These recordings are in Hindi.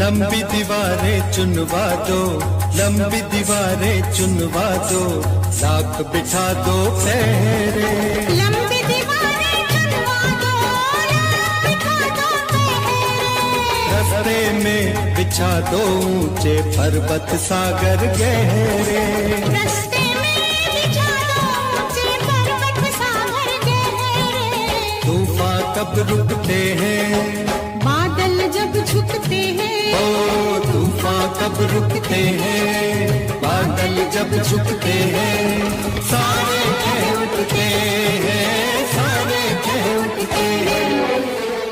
लंबी दीवारें चुनवा दो, लंबी दीवारें चुनवा दो, लाख बिठा दो पहरे। लंबी दीवारें चुनवा दो, लाख बिठा दो पहरे। रस्ते में बिछा दो ऊंचे पर्वत सागर गहरे। रस्ते में बिछा दो ऊंचे पर्वत सागर गहरे। तूफान कब रुकते हैं, बादल जब झुकते हैं। ओ तूफान कब रुकते हैं, बादल जब झुकते हैं। सारे कह उठते हैं, सारे कह उठते हैं।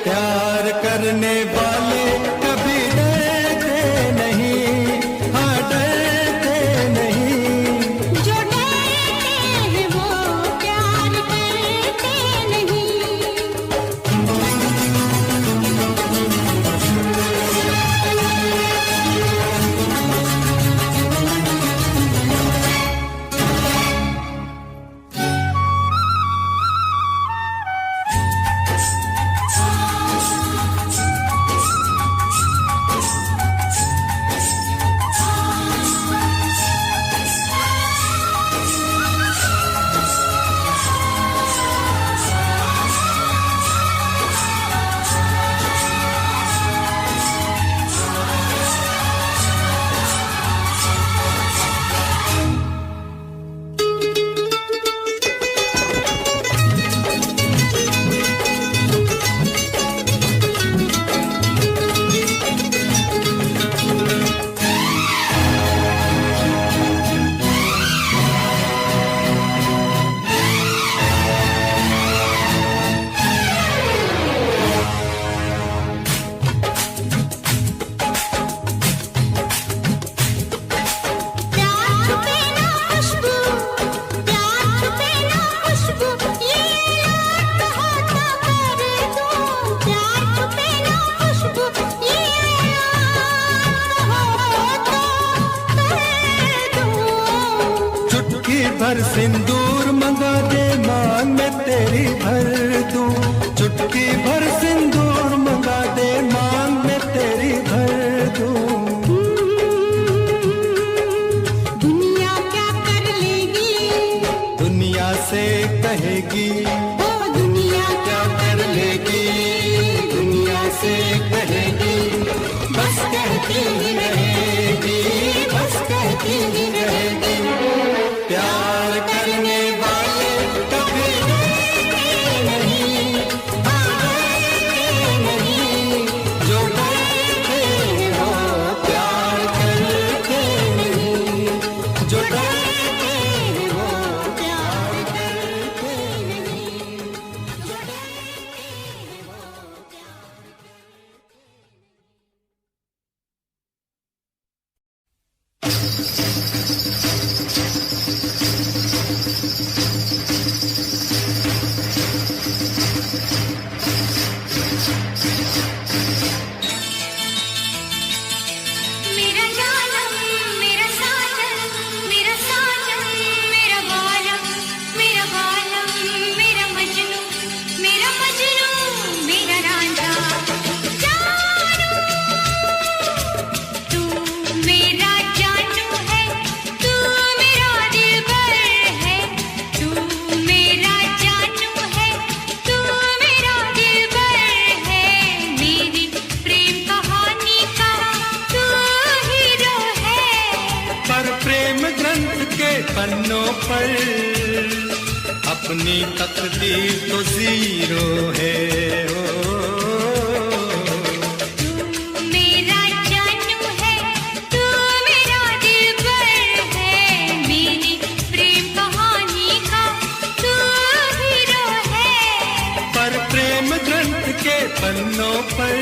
प्यार करने वाले कभी डरते नहीं, हाँ डरते नहीं। जो डरते हैं वो प्यार करते नहीं। भर सिंदूर मंगा दे मांग में तेरी भर दूं। चुटकी भर सिंदूर मंगा दे मांग में तेरी भर दूं। दुनिया क्या कर लेगी, दुनिया से कहेगी। ओ दुनिया क्या कर लेगी, दुनिया से कहेगी। बस कहती ही रहेगी, बस कहती ही रहेगी। प्यार करने वाले कभी डरते नहीं, डरते नहीं। जो डरते हो प्यार करते नहीं, जो डरते हो प्यार करते नहीं। मेरा जालम मेरा साजन, मेरा साजन मेरा बालम, मेरा बालम मेरा मजनू, मेरा मजनू मेरा रांझा। जानू तू मेरा जानू है, तू मेरा दिलबर है। तू मेरा जानू है, तू मेरा दिलबर है। मेरी प्रेम कहानी का तू हीरो है। पर प्रेम ग्रंथ के पन्नों पर अपनी तकदीर तो जीरो है। तू मेरा जानू है, तू मेरा दिलबर है। मेरी प्रेम कहानी का तू हीरो है। पर प्रेम ग्रंथ के पन्नों पर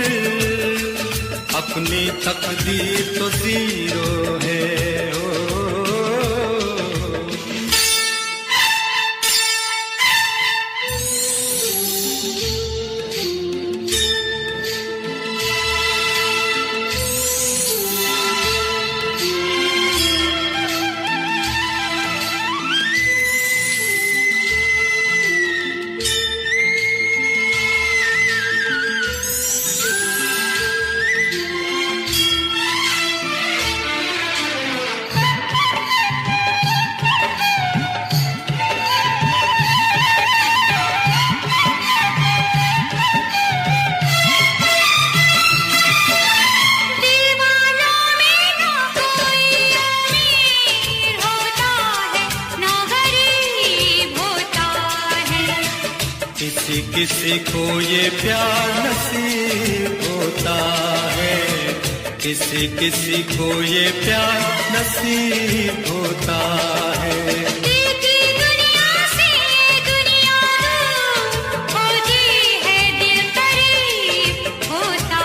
अपनी तकदीर तो जीरो है। किसी किसी को ये प्यार नसीब होता है, किसी किसी को ये प्यार नसीब होता है। देखी दुनिया से दुनिया खोजी है दिल करीब होता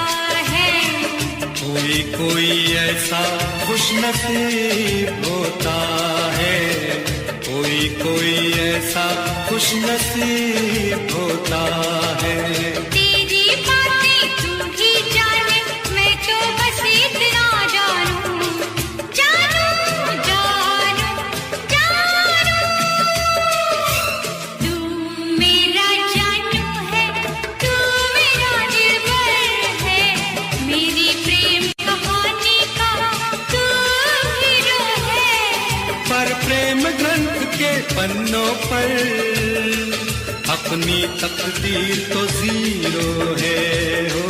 है। कोई कोई ऐसा खुशनसीब होता है, कोई कोई ऐसा खुशनसीब होता है। तेरी बातें तू ही जाने, मैं तो बस इतना जानूं, जानूं, जानूं, जानूं। तू मेरा जानू है, तू मेरा दिलबर है, मेरी प्रेम कहानी का तू हीरो है। पर प्रेम ग्रंथ के पन्नों पर अपनी तकदीर तो जीरो है हो।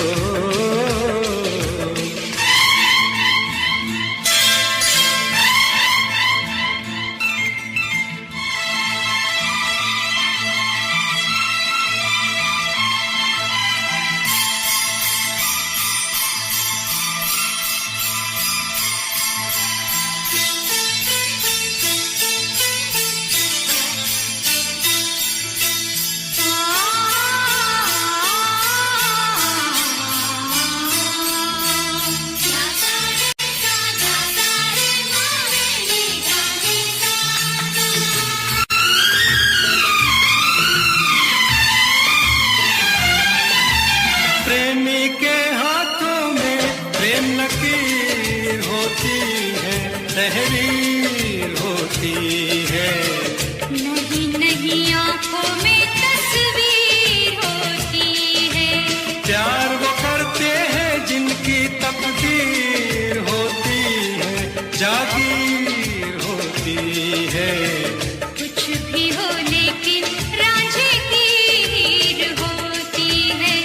प्रेमी के हाथों में प्रेम लकीर होती है, तहरीर होती है। नहीं नहीं आंखों में तस्वीर होती है। प्यार वो करते हैं जिनकी तकदीर होती है, जागीर होती है। कुछ भी हो लेकिन रांझे की हीर होती है,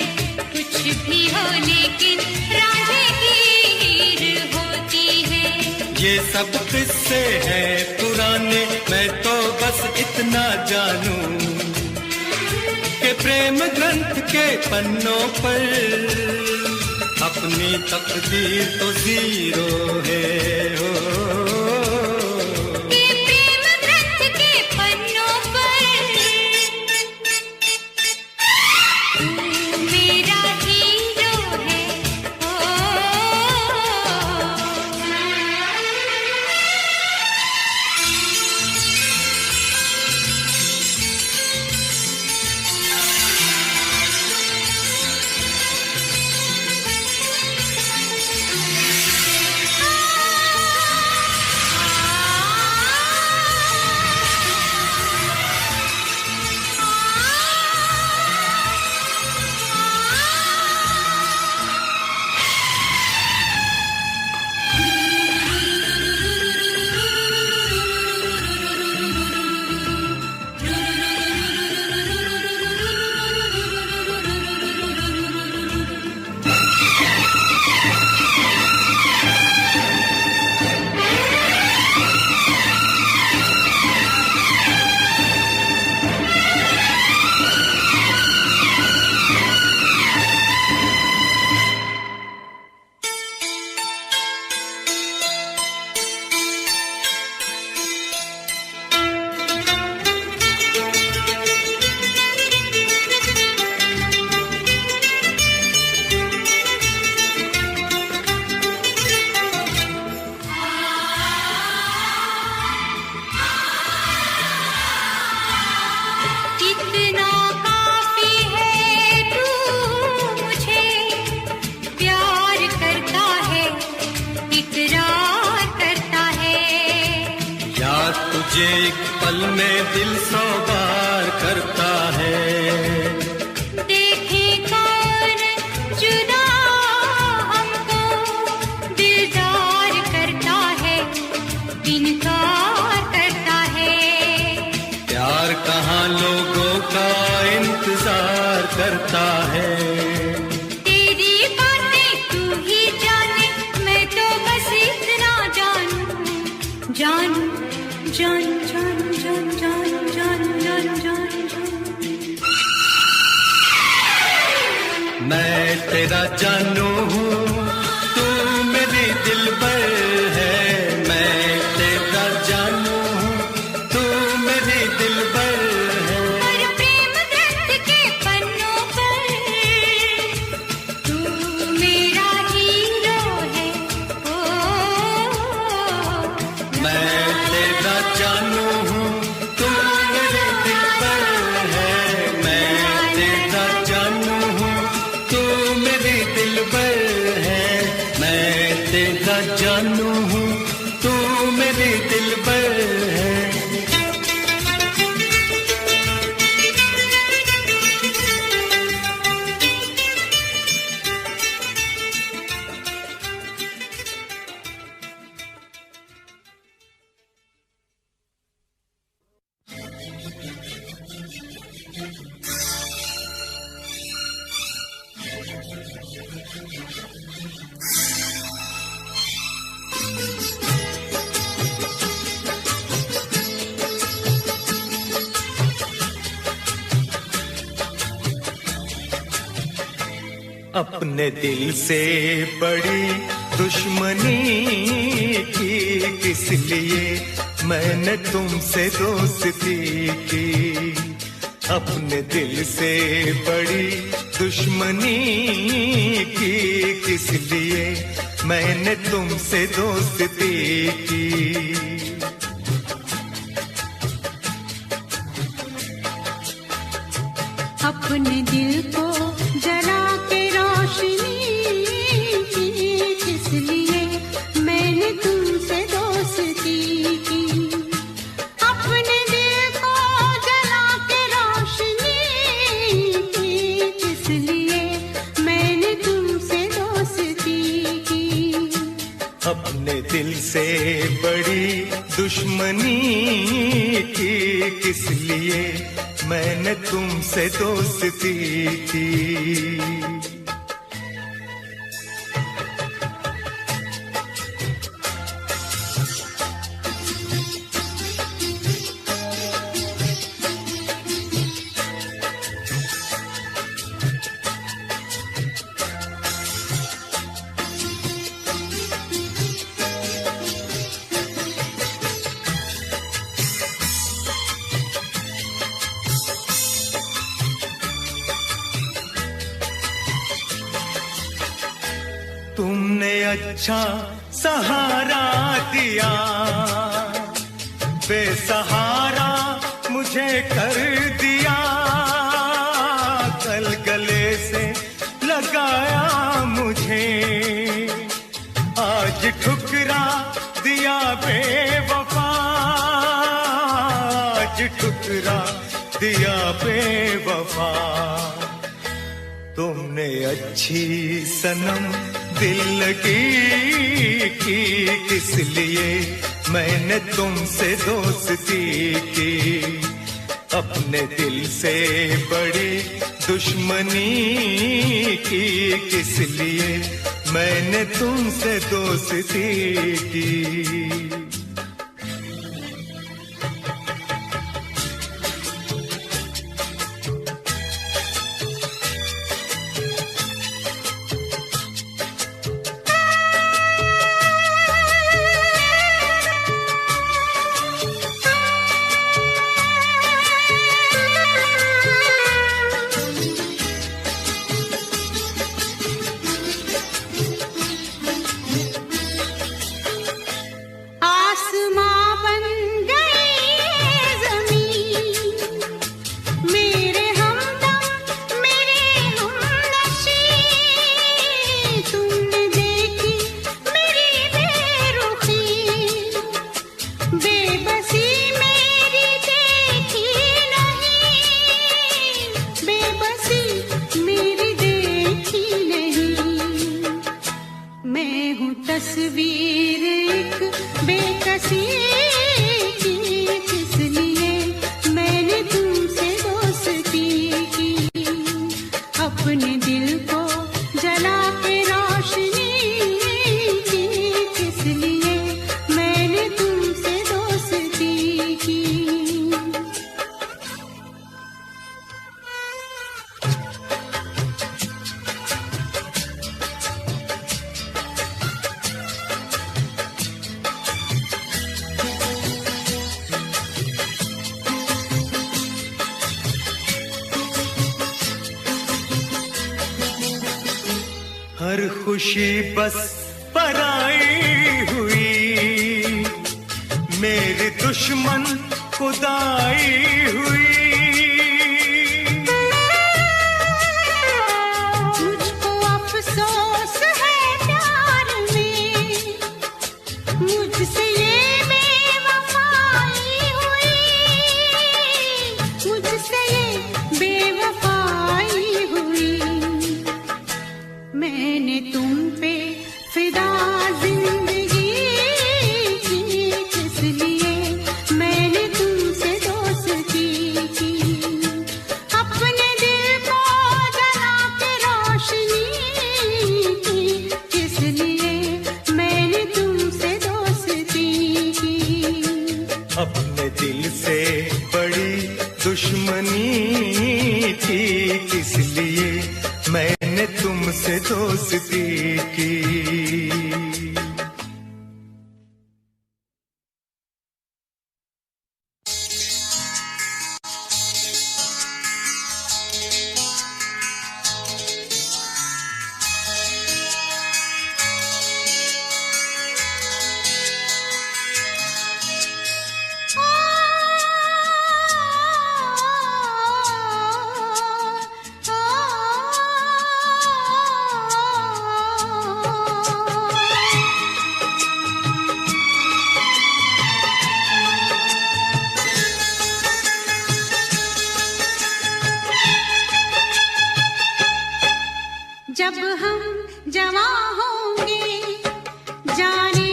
कुछ भी हो लेकिन रांझे की हीर होती है। ये सब किस्से हैं पुराने, मैं तो बस इतना जानूं कि प्रेम ग्रंथ के पन्नों पर अपनी तकदीर तो जीरो है हो। ये प्रेम ग्रंथ के पन्नों पर तू मेरा हीरो है, ओ। तुझे एक पल में दिल सौ बार करता है। देखे कौन जुदा हमको दिलदार करता है, इनकार करता है। प्यार कहाँ लोगों का इंतजार करता है। तेरी बातें तू ही जाने, मैं तो बस इतना जानूं, जानूं, जान जान जान जान जान जान जान जान। तेरा जानू हूँ, तू मेरी दिलबर है। मैं तेरा जानू हूँ, तू मेरी दिलबर है। और प्रेम ग्रंथ के पन्नों पर तू मेरा हीरो है। ओ मैं तेरा जानू हूँ, तू मेरी दिलबर है। मैं तेरा जानू हूँ, तू मेरी दिलबर है। मैं तेरा जानू हूँ, तू मेरी दिलबर है। अपने दिल से बड़ी दुश्मनी की किस लिए मैंने तुमसे दोस्ती की। अपने दिल से बड़ी दुश्मनी की किस लिए मैंने तुमसे दोस्ती की। अपने दिल को जला के रोशनी की किस लिए मैंने तुमसे दोस्ती की। अपने दिल को जला के रोशनी की किस लिए मैंने तुमसे दोस्ती की। अपने दिल से बड़ी दुश्मनी की किस लिए मैंने तुमसे दोस्ती की। तुमने अच्छा सहारा दिया, बेसहारा मुझे कर दिया। कल गले से लगाया मुझे, आज ठुकरा दिया बेवफा। आज ठुकरा दिया बेवफा। तुमने अच्छी सनम दिल लगी की किस लिए मैंने तुमसे दोस्ती की। अपने दिल से बड़ी दुश्मनी की किस लिए मैंने तुमसे दोस्ती की। खुशी बस पराई हुई, मेरे दुश्मन खुदाई हुई। मुझको अफसोस है प्यार में, मुझसे ये बेवफाई हुई, मुझसे ये बेवफाई हुई। मैंने तुम पे फिदा जिंदगी की, किस लिए मैंने तुमसे दोस्ती की। अपने दिल को जला के रोशनी की, किस लिए मैंने तुमसे दोस्ती की। अपने दिल से बड़ी दुश्मनी थी, किस लिए मैंने तुमसे दोस्ती की। जब हम जवां होंगे जाने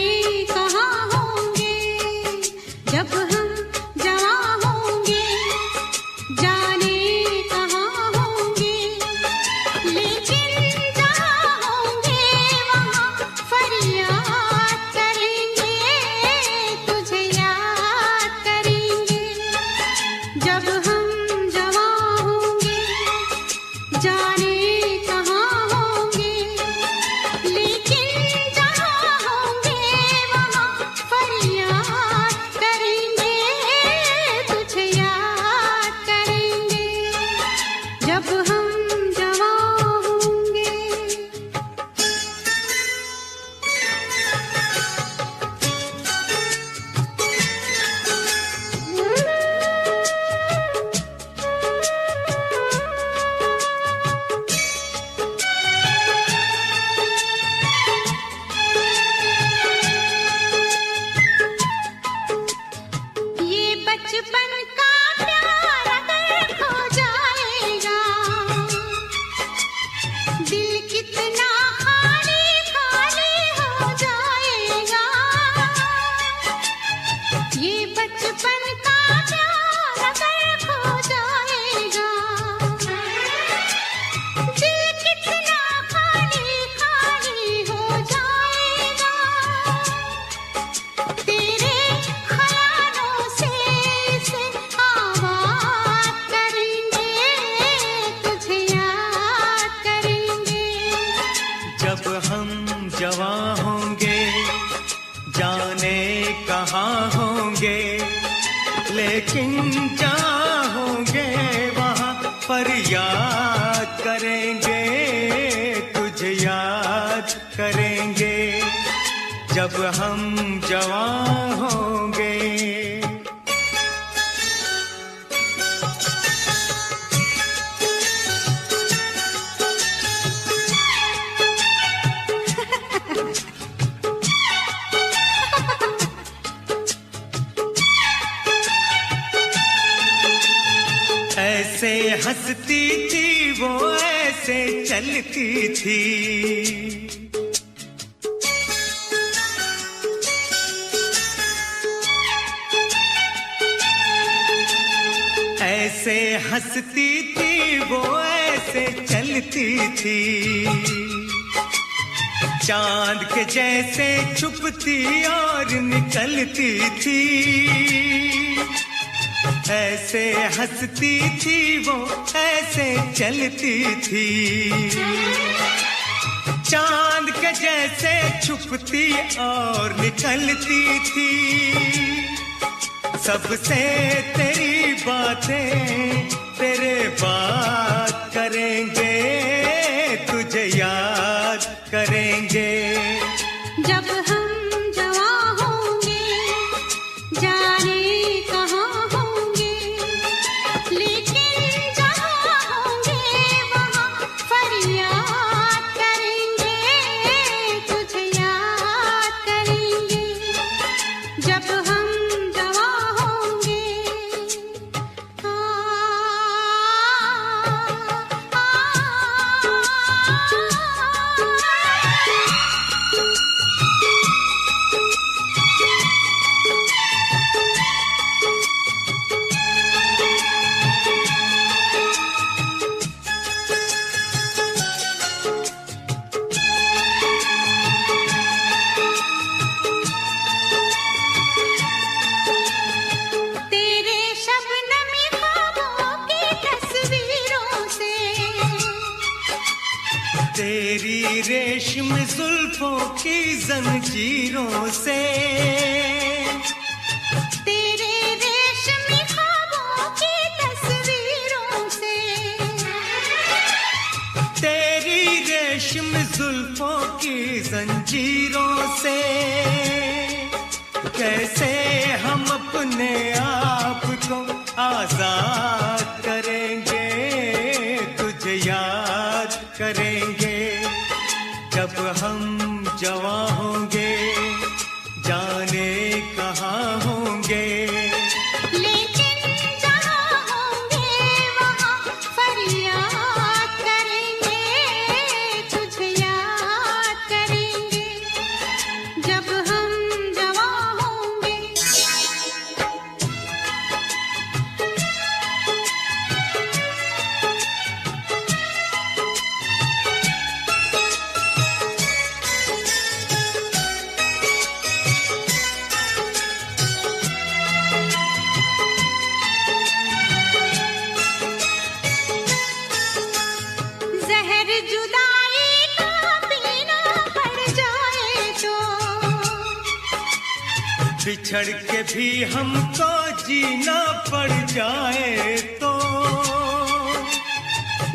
कहाँ होंगे, जब हम जवां होंगे जाने कहाँ होंगे। लेकिन जहाँ होंगे वहाँ फरियाद करेंगे, तुझे याद करेंगे। जब हम जवां होंगे जाने कहाँ होंगे, लेकिन जहाँ होंगे वहाँ फरियाद करेंगे, तुझे याद करेंगे। जब हम जवां होंगे। ये बचपन का प्यार अगर खो जाएगा, दिल कितना खाली खाली हो जाएगा। ये बचपन का प्यार अगर खो जाएगा, दिल कितना खाली खाली हो जाएगा। तेरे ख्यालों से इसे आबाद करेंगे, तुझे याद करेंगे। जब हम जवां होंगे जाने कहाँ होंगे, लेकिन जहाँ होंगे वहाँ फरियाद करेंगे, तुझे याद करेंगे। जब हम जवां होंगे। ऐसे हंसती थी वो, ऐसे चलती थी, ऐसे हंसती थी वो, ऐसे चलती थी। चांद के जैसे छुपती और निकलती थी, ऐसे हंसती थी वो, ऐसे चलती थी। चांद के जैसे छुपती और निकलती थी। सबसे तेरी बातें तेरे बात करेंगे, तुझे याद करेंगे। रेशम जुल्फों की जंजीरों से, तेरे रेशमी ख्वाबों की तस्वीरों से, तेरी रेशम जुल्फों की जंजीरों से, कैसे हम अपने आप को आजाद करेंगे, तुझे याद करेंगे जब हम जवां होंगे, जाने कहाँ होंगे। लेकिन जहाँ होंगे वहाँ फरियाद करेंगे, तुझे याद करेंगे जब हम जवां होंगे। जहर जुदाई का पीना पड़ जाए तो, बिछड़ के भी हमको जीना पड़ जाए तो,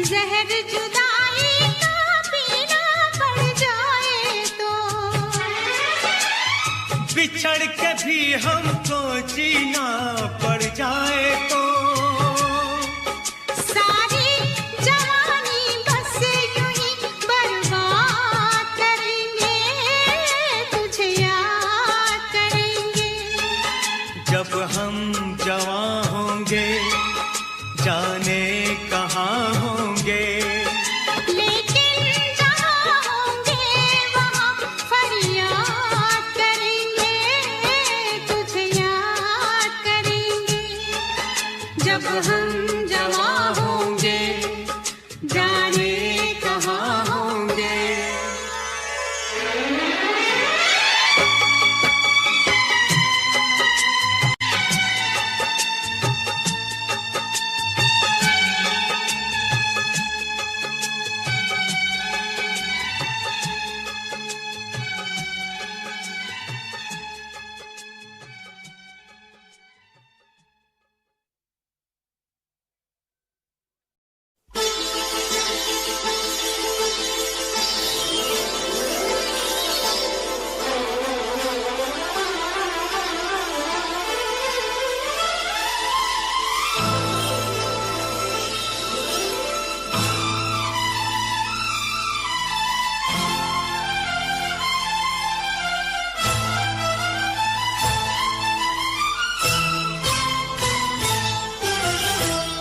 जहर जुदाई का पीना पड़ जाए तो, बिछड़ के भी हमको जीना पड़ जाए तो, सारी जवानी बस यूं ही बर्बाद करेंगे, तुझे याद करेंगे जब हम जवां होंगे, जाने कहाँ होंगे। लेकिन जहाँ होंगे वहाँ फरियाद करेंगे, तुझे याद करेंगे जब हम जवां होंगे, जाने कहाँ होंगे।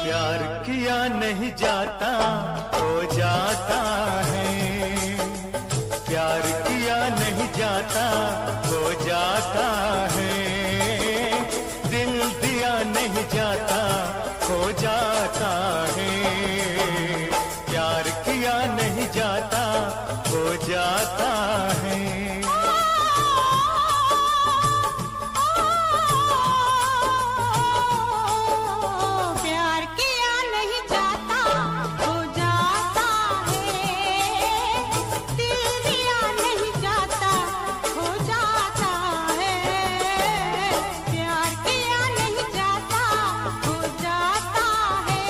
प्यार किया नहीं जाता हो जाता है, प्यार किया नहीं जाता हो जाता है, दिल दिया नहीं जाता हो जाता है, प्यार किया नहीं जाता हो जाता है। प्यार किया नहीं जाता हो जाता है, दिल दिया नहीं जाता हो जाता है, प्यार किया नहीं जाता हो जाता है,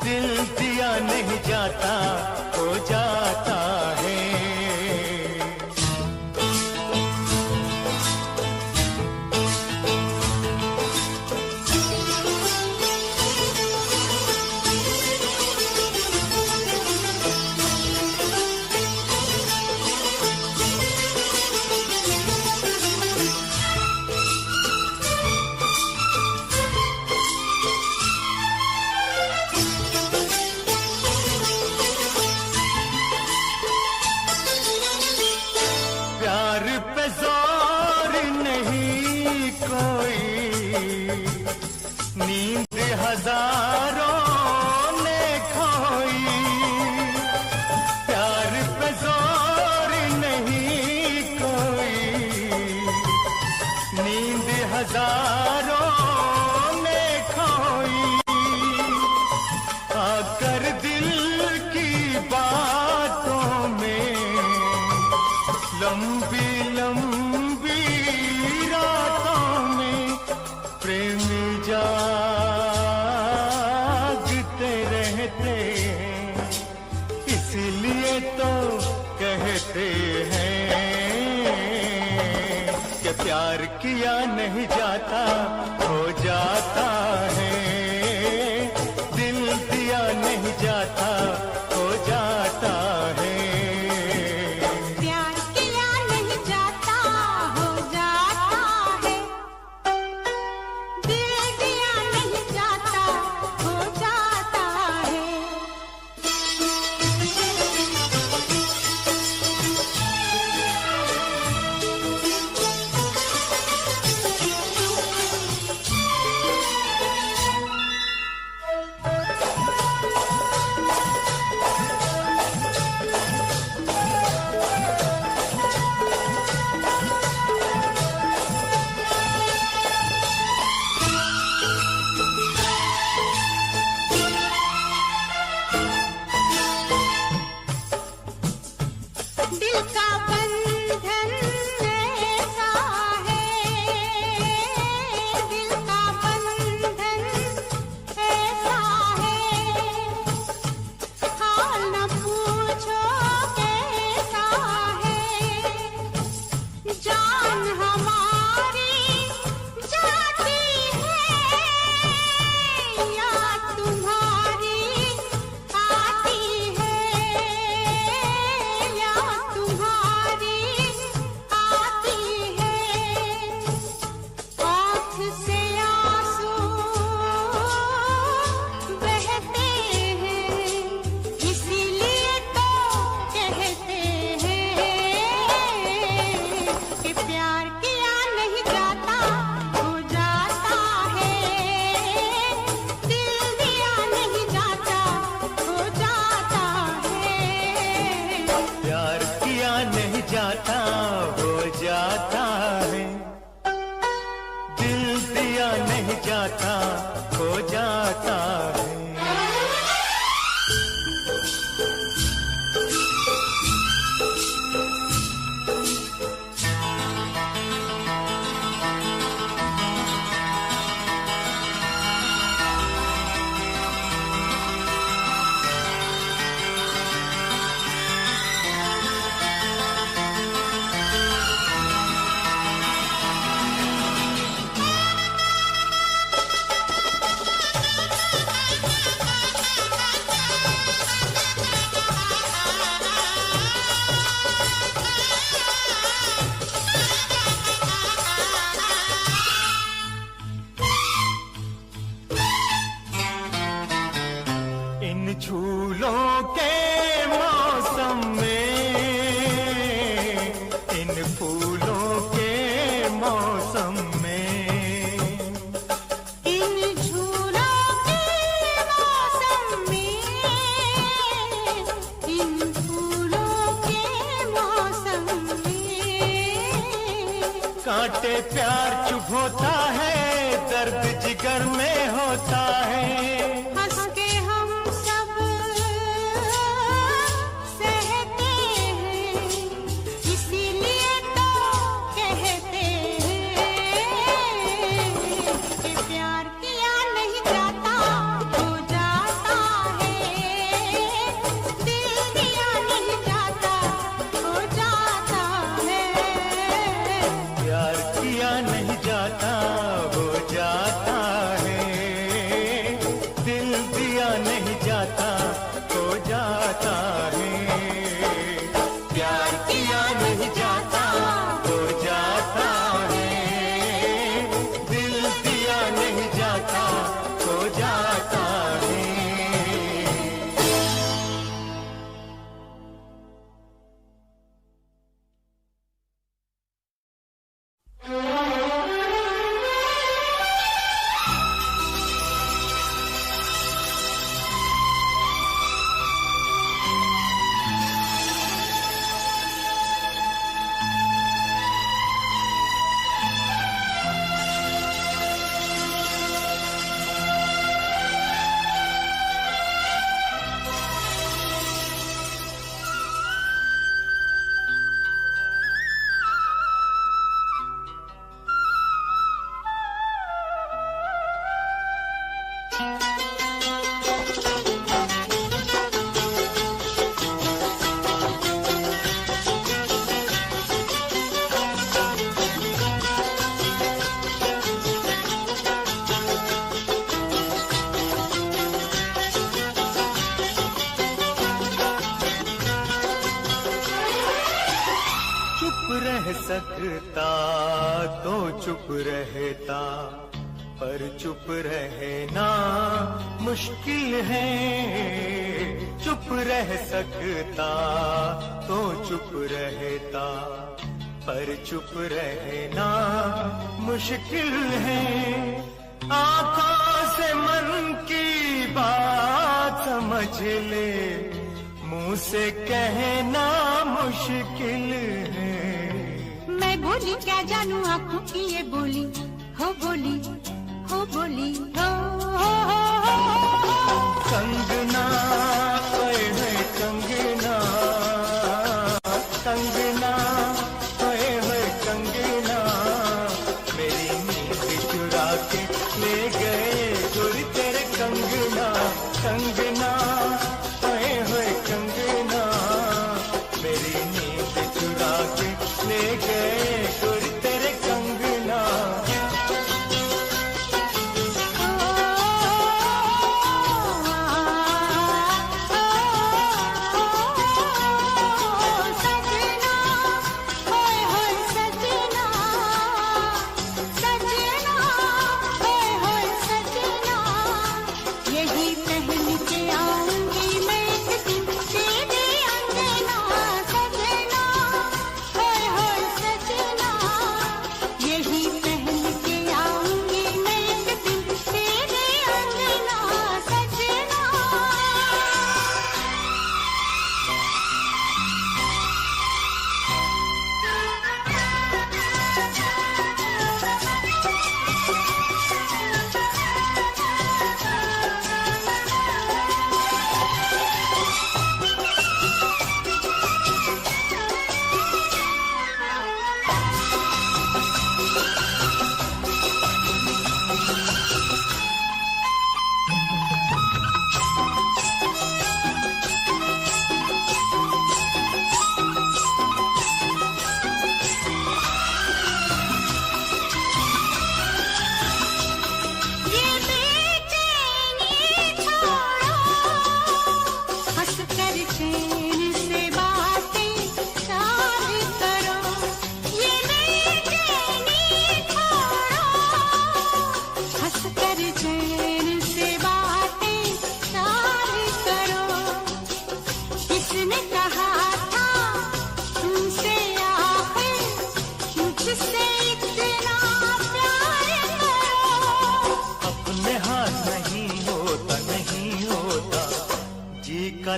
दिल दिया नहीं जाता हो जाता है। प्यार पे जोर नहीं कोई, नींद हजारों ने खोई, प्यार पे जोर नहीं कोई, नींद हजारों ने खोई, आकर दिल की बातों नहीं जाता हो जाता है, दिल दिया नहीं जाता हो जाता है। प्यार किया नहीं जाता हो जाता है, दिल दिया नहीं जाता हो जाता है। दिल का बंधन ऐसा है, दिल का बंधन ऐसा है, हाल न पूछो कैसा है। जान हमारी जाती है या तुम्हारी आती है, या तुम्हारी आती है। आँख से आंसू बहते हैं, इसीलिए तो कहते हैं कि प्यार किया नहीं जाता हो जाता है, दिल दिया नहीं जाता हो जाता है। प्यार किया नहीं जाता हो जाता है, दिल दिया नहीं जाता हो जाता है। इन झूलों के मौसम में, इन फूलों के मौसम में, इन झूलों के मौसम में, इन फूलों के मौसम में, कांटे प्यार चुभोता है, दर्द जिगर में होता है। हंस के हम सब सहते हैं, इसीलिए तो कहते हैं कि प्यार किया नहीं जाता हो जाता है, दिल दिया नहीं जाता हो जाता है। प्यार किया नहीं जाता हो जाता है, सकता तो चुप रहता, पर चुप रहना मुश्किल है। चुप रह सकता तो चुप रहता, पर चुप रहना मुश्किल है। आँखों से मन की बात समझ ले, मुंह से कहना मुश्किल है। मैं बोली क्या जानू आंखों की ये बोली, हो बोली, हो बोली, हो, हो, हो, हो। कंगना ओए होए कंगना, कंगना ओए होए कंगना, मेरी नींद चुरा के ले गए गुर तेरे कंगना। कंगना ओए होए कंगना, मेरी नींद चुरा के ले गए गुर तेरे कंगना।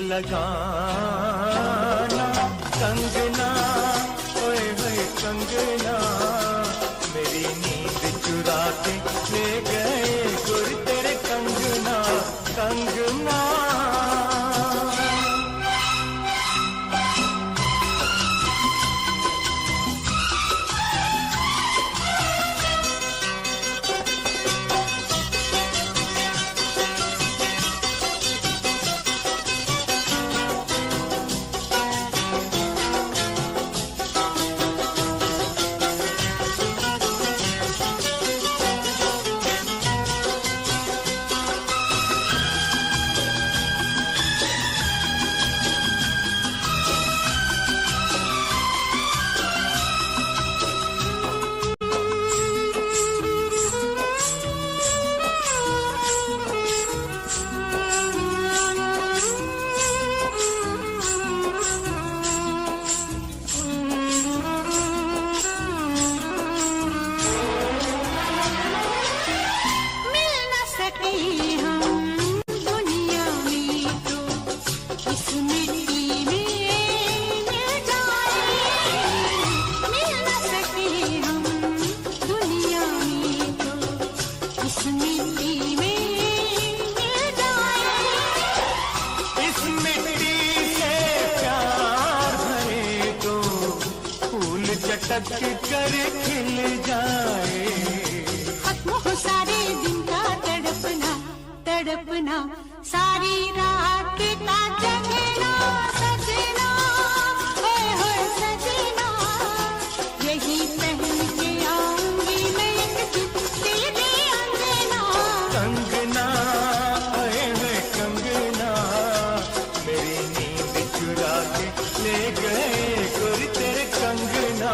लगाना कंगना ओए होए कंगना, मेरी नींद चुरा के ले गए गुर तेरे कंगना। कंगना चटक कर खिल जाए। खत्म हो सारे दिन का तड़पना, तड़पना सारी रात का जगना। सजना ओए होए सजना, यही पहन के आऊंगी मैं एक दिन तेरे अंगना। कंगना ओए होए कंगना, मेरी नींद चुरा के ले गए गुर तेरे कंगना।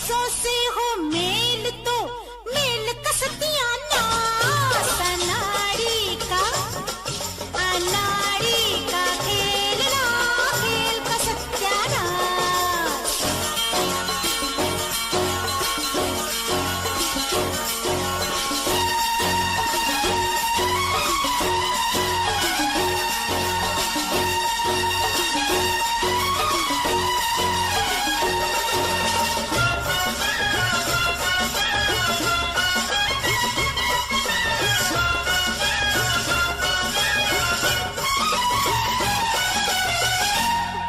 पैसों से हो मेल तो मेल कसतियां ना, अनाड़ी का खेल ना, खेल का सत्यानाश।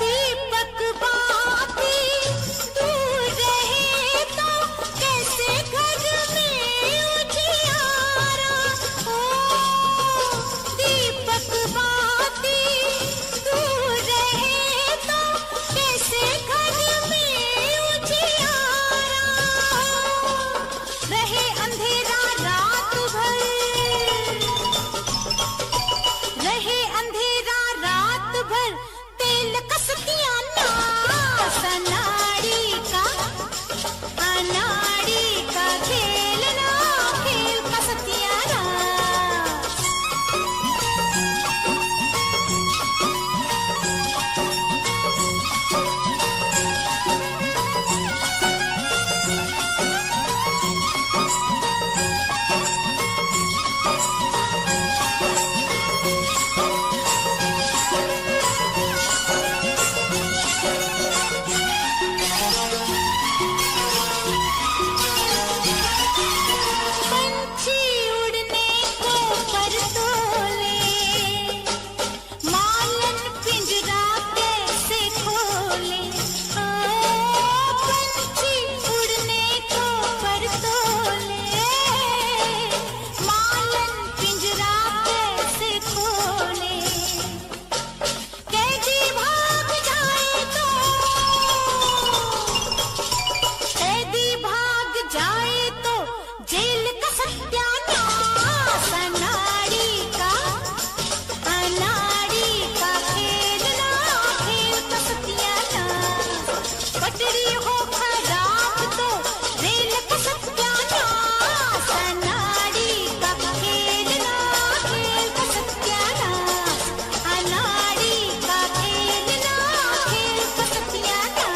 दीपक बाती दूर रहे तो कैसे घर में उजियारा हो, दीपक बाती दूर रहे तो कैसे घर में उजियारा हो, रहे अंधेरा रात भर, रहे अंधेरा रात भर, तेल कसतियां ना, अनाड़ी का खेल ना, खेल का सत्यानाश। पंछी उड़ने को पर तोले, मालन पिंजरा कैसे खोले, ओ पंछी उड़ने को पर तोले, मालन पिंजरा कैसे खोले, कैदी भाग जाए तो, कैदी भाग जाए तो जेल का सत्यानाश, अनाड़ी का खेल ना, खेल का सत्यानाश। पटरी हो खराब तो रेल का सत्यानाश, अनाड़ी का खेल ना, खेल का सत्यानाश, अनाड़ी का खेल ना, खेल का सत्यानाश।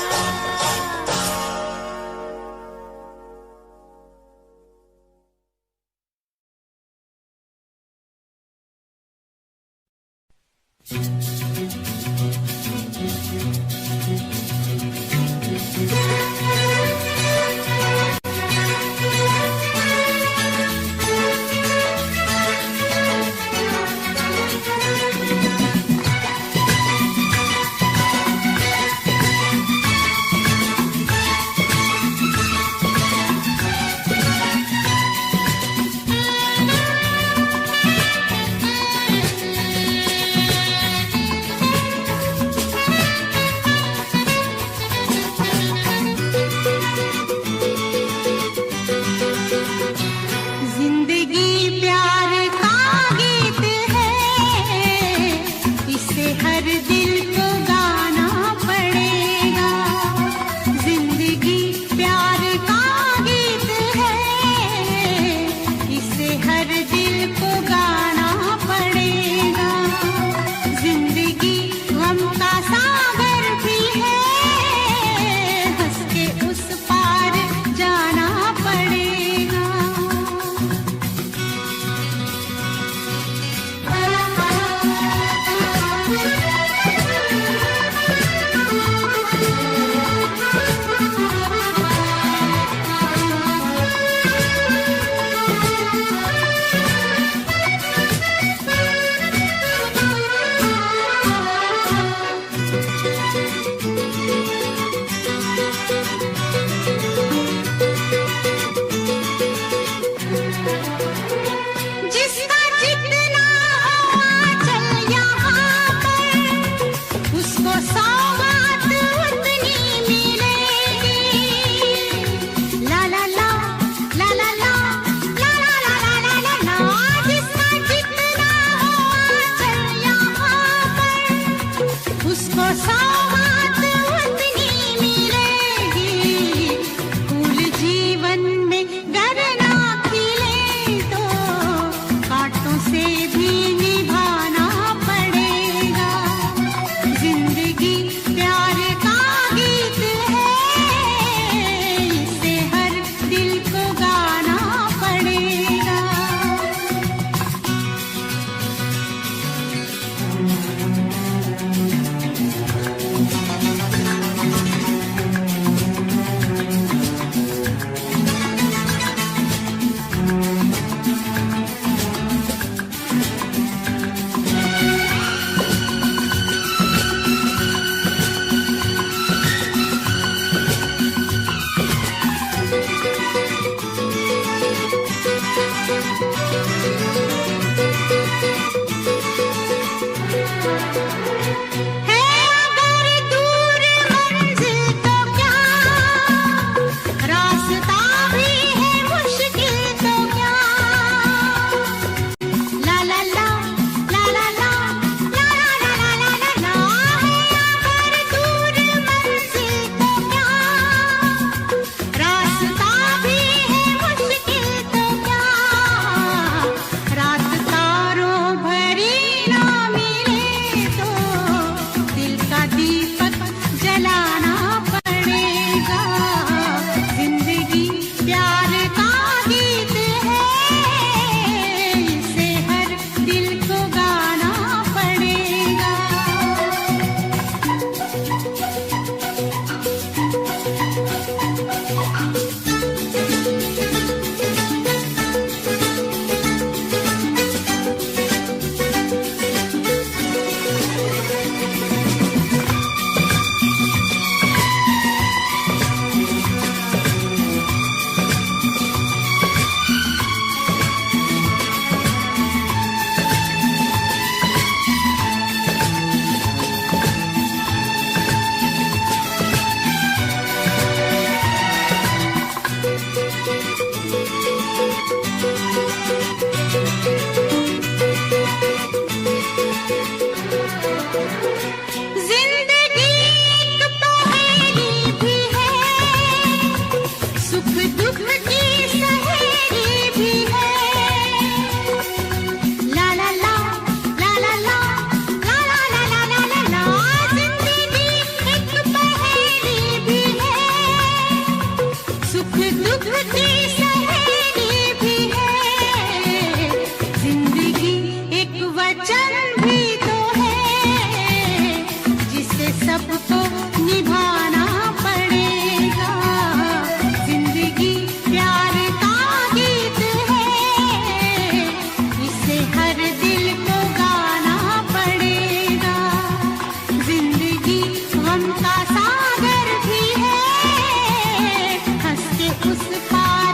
दुख की सहेली भी है, जिंदगी एक वचन भी तो है, जिसे सबको निभाना पड़ेगा। जिंदगी प्यार का गीत है, इसे हर दिल को गाना पड़ेगा। जिंदगी गम का सागर भी है, हंस के उस पार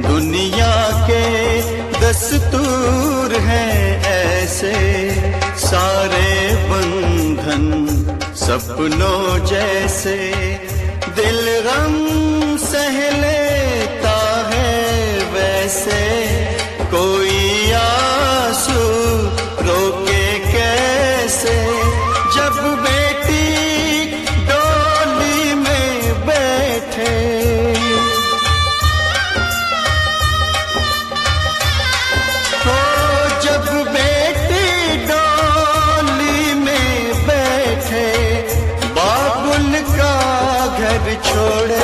दुनिया के दस्तूर हैं ऐसे, सारे बंधन सपनों जैसे। दिल गम सह लेता है वैसे, कोई आंसू रोके कैसे। जब बेटी डोली में बैठे, हो जब बेटी डोली में बैठे, बाबुल का घर छोड़े।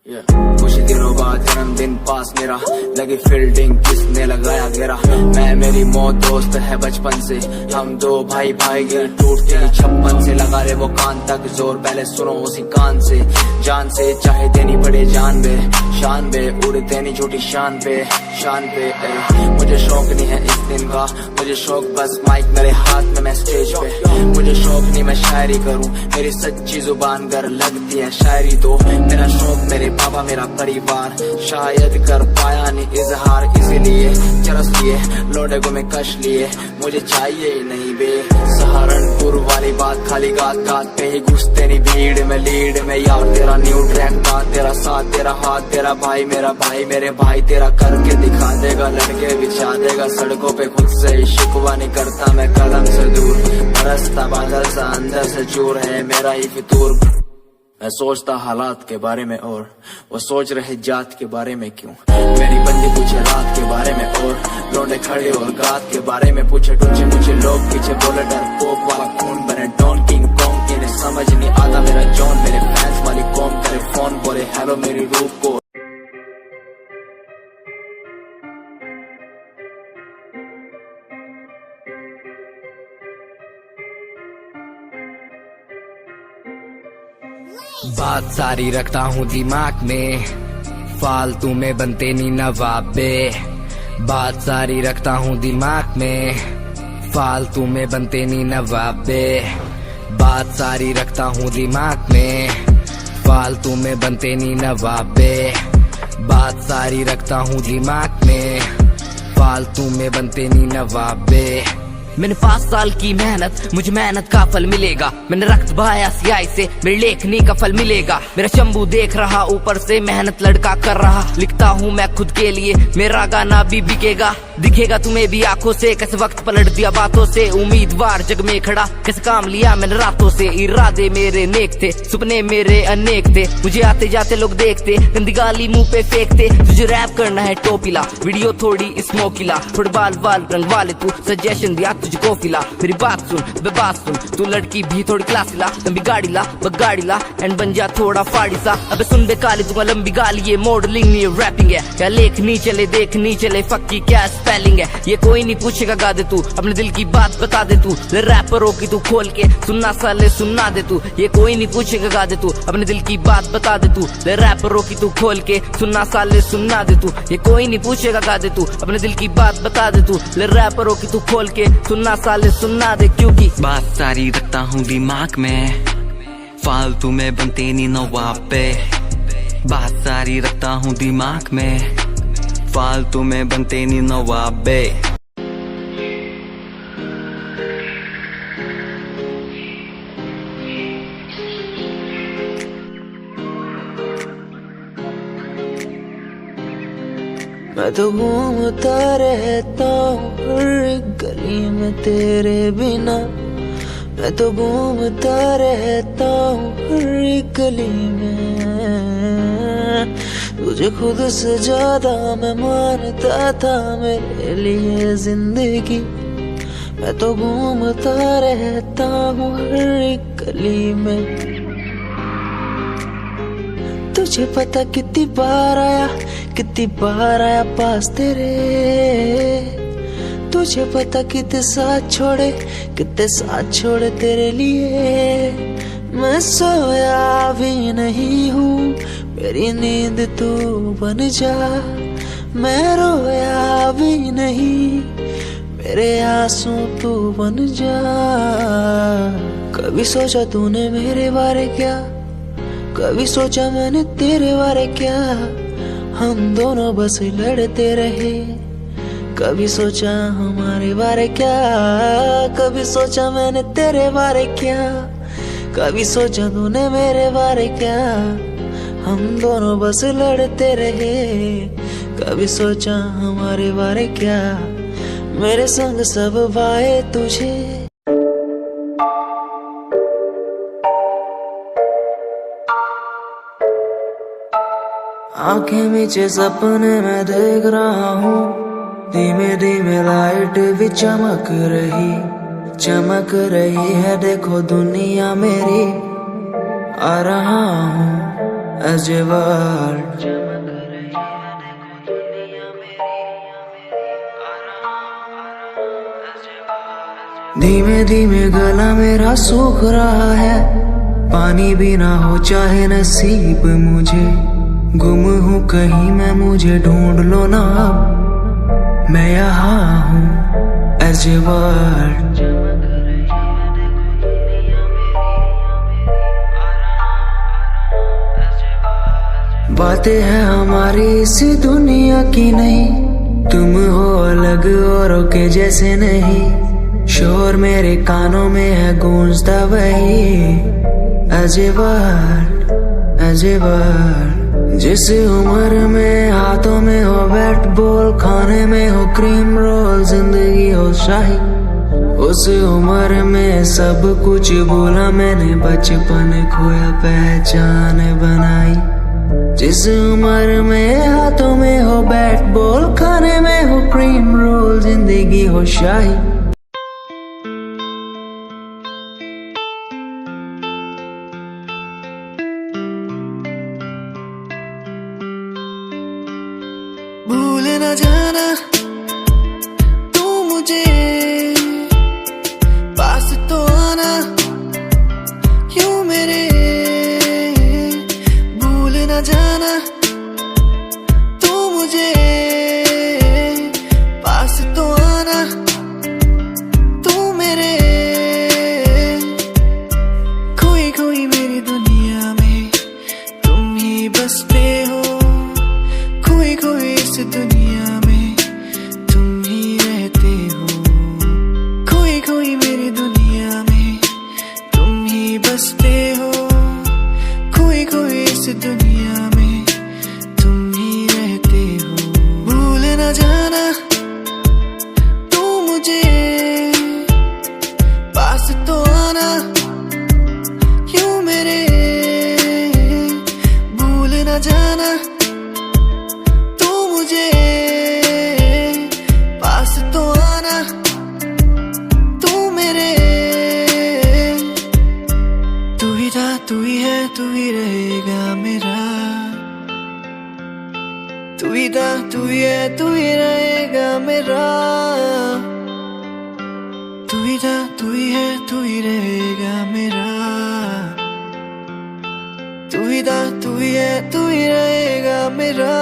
कुछ दिनों बाद जन्मदिन पास मेरा, लगी फील्डिंग किसने लगाया घेरा। मैं मेरी मौत दोस्त है बचपन से, हम दो भाई भाई गिर टूटते ही छप्पन से। लगा ले वो कान तक जोर, पहले सुनो उसी कान से। जान से चाहे देनी पड़े जान बे, शान बे उड़ते नहीं झूठी शान पे मुझे शौक नहीं है इस दिन का, मुझे शौक बस माइक मेरे हाथ में, मैं स्टेज पे। मुझे शौक नहीं मैं शायरी करूं, मेरी सच्ची जुबान गर लगती है शायरी तो। मेरा शौक मेरे पापा मेरा परिवार, शायद कर पाया नहीं इजहार, इसीलिए चरस लिए लोडे को मैं कश लिए। मुझे चाहिए ही नहीं बे सहारनपुर वाली बात, खाली गात गात पे ही घुसते नहीं भीड़ में लीड में। यार तेरा न्यू ट्रैक था, तेरा साथ तेरा हाथ, तेरा भाई मेरा भाई मेरे भाई, तेरा करके दिखा देगा, लड़के बिछा देगा सड़कों पे। खुद से ही शिकवा नहीं करता मैं कदम से दूर, बरसता बादल सा अंदर से चूर है मेरा ही फितूर। मैं सोचता हालात के बारे में और वो सोच रहे जात के बारे में क्यों। मेरी बंदी पूछे रात के बारे में और लौंडे खड़े और गात के बारे में पूछे। टूचे मुझे लोग पीछे बोले डर पोप वाला खून बने डॉन किंग कॉन्ग, इन्हें समझ नहीं आता मेरा जॉन। मेरे फैंस वाली कौम करे फोन बोले हेलो मेरी रूप को। बात सारी रखता हूँ दिमाग में, फालतू में बनते नहीं नवाबे। बात सारी रखता हूँ दिमाग में, फालतू में बनते नहीं नवाबे। बात सारी रखता हूँ दिमाग में, फालतू में बनते नहीं नवाबे। बात सारी रखता हूँ दिमाग में, फालतू में बनते नहीं नवाबे। मैंने 5 साल की मेहनत, मुझे मेहनत का फल मिलेगा। मैंने रक्त बहाया सियाही से, मेरी लेखनी का फल मिलेगा। मेरा शंभू देख रहा ऊपर से, मेहनत लड़का कर रहा। लिखता हूँ मैं खुद के लिए, मेरा गाना भी बिकेगा। दिखेगा तुम्हें भी आंखों से, कैसे वक्त पलट दिया बातों से। उम्मीदवार जग में खड़ा, कैसे काम लिया मैंने रातों से। इरादे मेरे नेक थे, सपने मेरे अनेक थे। मुझे आते जाते लोग देखते, गंदी गाली मुंह पे फेंकते। तुझे रैप करना है टोपीला, वीडियो थोड़ी स्मोकीला। थोड़े बाल बाल रंग वाले तू, सजेशन दिया तुझको फिला। मेरी बात सुन बे बात सुन, तू लड़की भी थोड़ी क्लासी ला। लंबी गाड़ी ला बगाड़ी ला एंड बन जा थोड़ा फाड़ी सा। अबे सुन बे काली दूंगा लंबी गाली, ये मॉडलिंग नहीं है रैपिंग है। क्या लेख नहीं चले देख नहीं चले, फक्की क्या स्पेलिंग है। ये कोई नहीं पूछेगा गा दे तू, अपने दिल की बात बता दे तू। रैपरों की तू खोल के सुनना साले सुनना दे तू। ये कोई नहीं पूछेगा गा दे तू, अपने दिल की बात बता दे तू। रैपरों की तू खोल के सुनना साले सुनना दे तू। ये कोई नहीं पूछेगा गा दे तू, अपने दिल की बात बता दे तू। रैपरों की तू खोल के सुनना साले सुनना दे, क्योंकि बात सारी रखता हूँ दिमाग में, फालतू में बनते नहीं नवाबे। बात सारी रखता हूँ दिमाग में, फालतू में बनते नहीं नवाबे। मैं तो घूमता रहता हूँ हर एक गली में तेरे बिना। मैं तो घूमता रहता हूँ हर एक गली में। तुझे खुद से ज्यादा मैं मानता था मेरे लिए जिंदगी। मैं तो घूमता रहता हूँ हर एक गली में। तुझे पता कितनी बार आया पास तेरे। तुझे पता कितने साथ छोड़े तेरे लिए। मैं सोया भी नहीं हूँ, मेरी नींद तू बन जा। मैं रोया भी नहीं, मेरे आंसू तू बन जा। कभी सोचा तूने मेरे बारे क्या, कभी सोचा मैंने तेरे बारे क्या। हम दोनों बस लड़ते रहे, कभी सोचा हमारे बारे क्या। कभी सोचा मैंने तेरे बारे क्या, कभी सोचा तूने मेरे बारे क्या। हम दोनों बस लड़ते रहे, कभी सोचा हमारे बारे क्या। मेरे संग सब वाए तुझे, आंखें मीचे सपने में देख रहा हूँ। धीमे धीमे लाइट भी चमक रही है। देखो दुनिया मेरी, आ रहा हूँ as a world. धीमे धीमे गला मेरा सूख रहा है, पानी भी ना हो चाहे नसीब मुझे, गुम हूँ कहीं मैं मुझे ढूंढ लो ना अब, मैं यहाँ हूँ as a world. बातें हैं हमारी इस दुनिया की नहीं, तुम हो अलग औरों के जैसे नहीं, शोर मेरे कानों में है गूंजता वही as a word, as a word. जिस उम्र में हाथों में हो बैट बॉल, खाने में हो क्रीम रोल, जिंदगी हो शाही, उस उम्र में सब कुछ भूला मैंने, बचपन खोया पहचान बनाई। जिस उम्र में हाथों में हो बैट बॉल, खाने में हो क्रीम रोल, जिंदगी हो शाही। भूल न जाना तू मुझे, पास तो आना यूं मेरे, भूल न जाना तू मुझे, पास तो आना तू मेरे, खोई खोई मेरी दुनिया में तुम ही बसते हो, खोई खोई इस दुनिया में तुम ही रहते हो, खोई खोई मेरी दुनिया में तुम ही बसते हो, खोई खोई इस दुनिया में तुम ही रहते हो। भूल न जाना तू मुझे, पास तो आना यूं मेरे, भूल न जाना पास तो आना तू मेरे, तू ही था तू ही है तू ही रहेगा मेरा, तू ही था तू ही है तू ही रहेगा मेरा, तू ही था तू ही है तू ही रहेगा मेरा, तू ही था तू ही है तू ही रहेगा मेरा।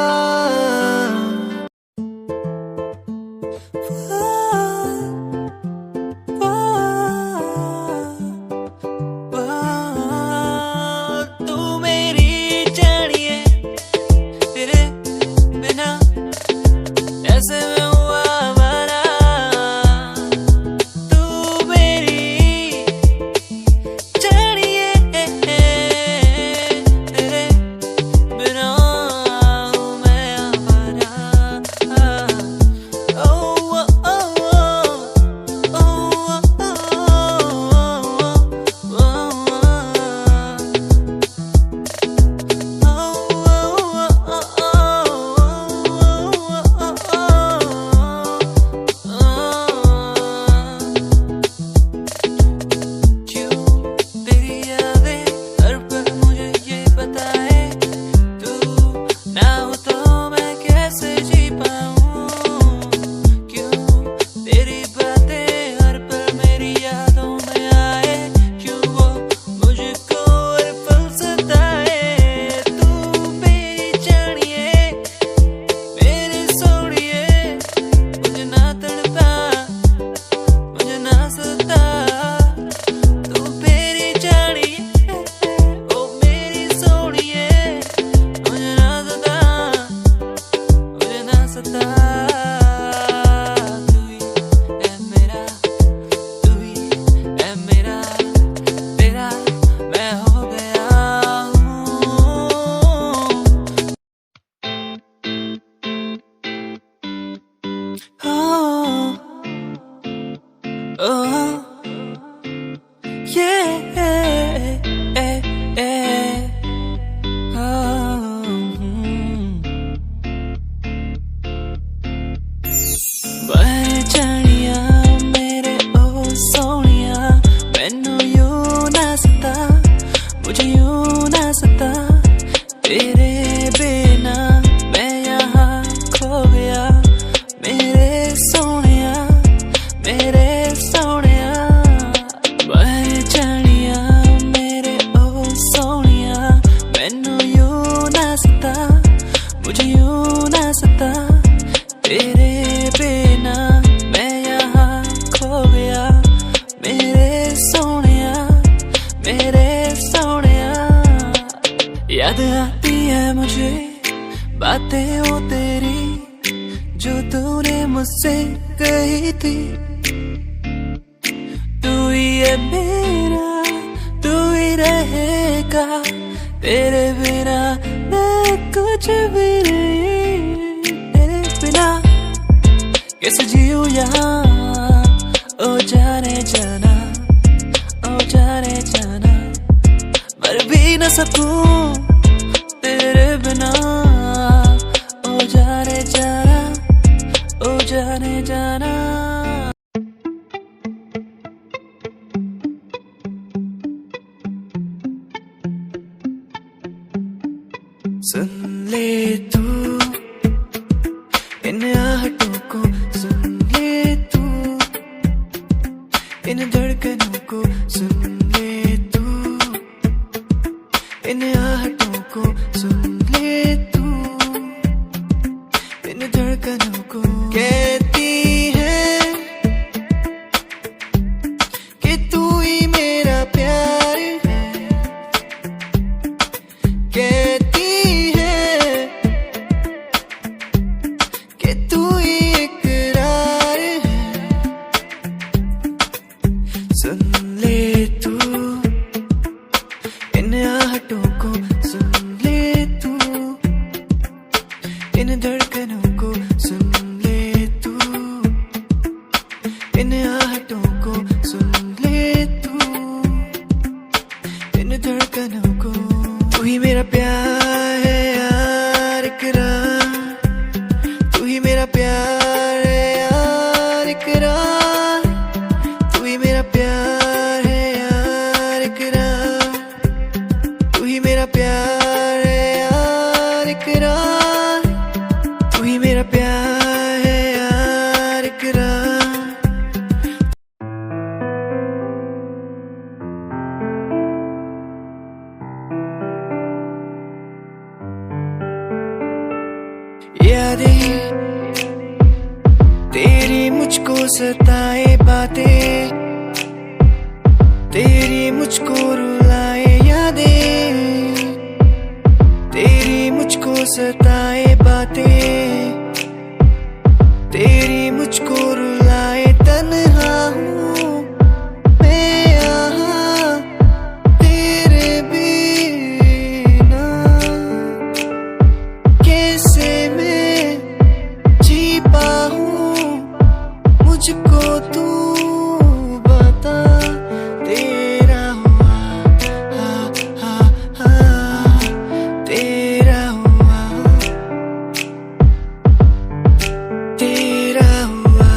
बिना मैं यहाँ खो गया, मेरे सोनिया, मेरे सोनिया। याद आती है मुझे बातें वो तेरी जो तूने मुझसे कही थी। तू ही है मेरा, तू ही रहेगा, तेरे बिना मैं कुछ भी नहीं। तेरे बिना कैसे जीऊं यहाँ, ओ जाने जाना, ओ जाने जाना। मर भी न सकूं तेरे बिना, ओ जाने जाना, ओ जाने जाना। सुन ले तू इन आहटों को, सुन ले तू इन धड़कनों को, सुन ले तू इन आहटों को, सुन ले तू इन धड़कनों को। कहती है कि तू ही मेरा प्यार है, कहती कि तू ही इकरार है। सुन ले तू इन आहटों को, सुन ले तू इन धड़कनों को, सुन ले तू इन आहटों को, सुन ले तू इन धड़कनों को। तू ही मेरा प्यार है यार, इकरार, तू ही मेरा प्यार है यार, इकरार, तू ही मेरा प्यार है यार, इकरार, तू ही मेरा प्यार है यार, इकरार, तू ही मेरा प्यार है यार, इकरार। यादें तेरी मुझको सताए बातें, तेरी मुझको रुलाए यादें, तेरी मुझको सताए बातें, तेरी मुझको रुलाए। तन्हा हूँ मैं यहाँ तेरे बिना, कैसे मैं जी पाऊं, मुझको तू बता। तेरा हुआ हा हा हा, तेरा हुआ, तेरा हुआ।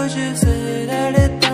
तुझसे लड़ता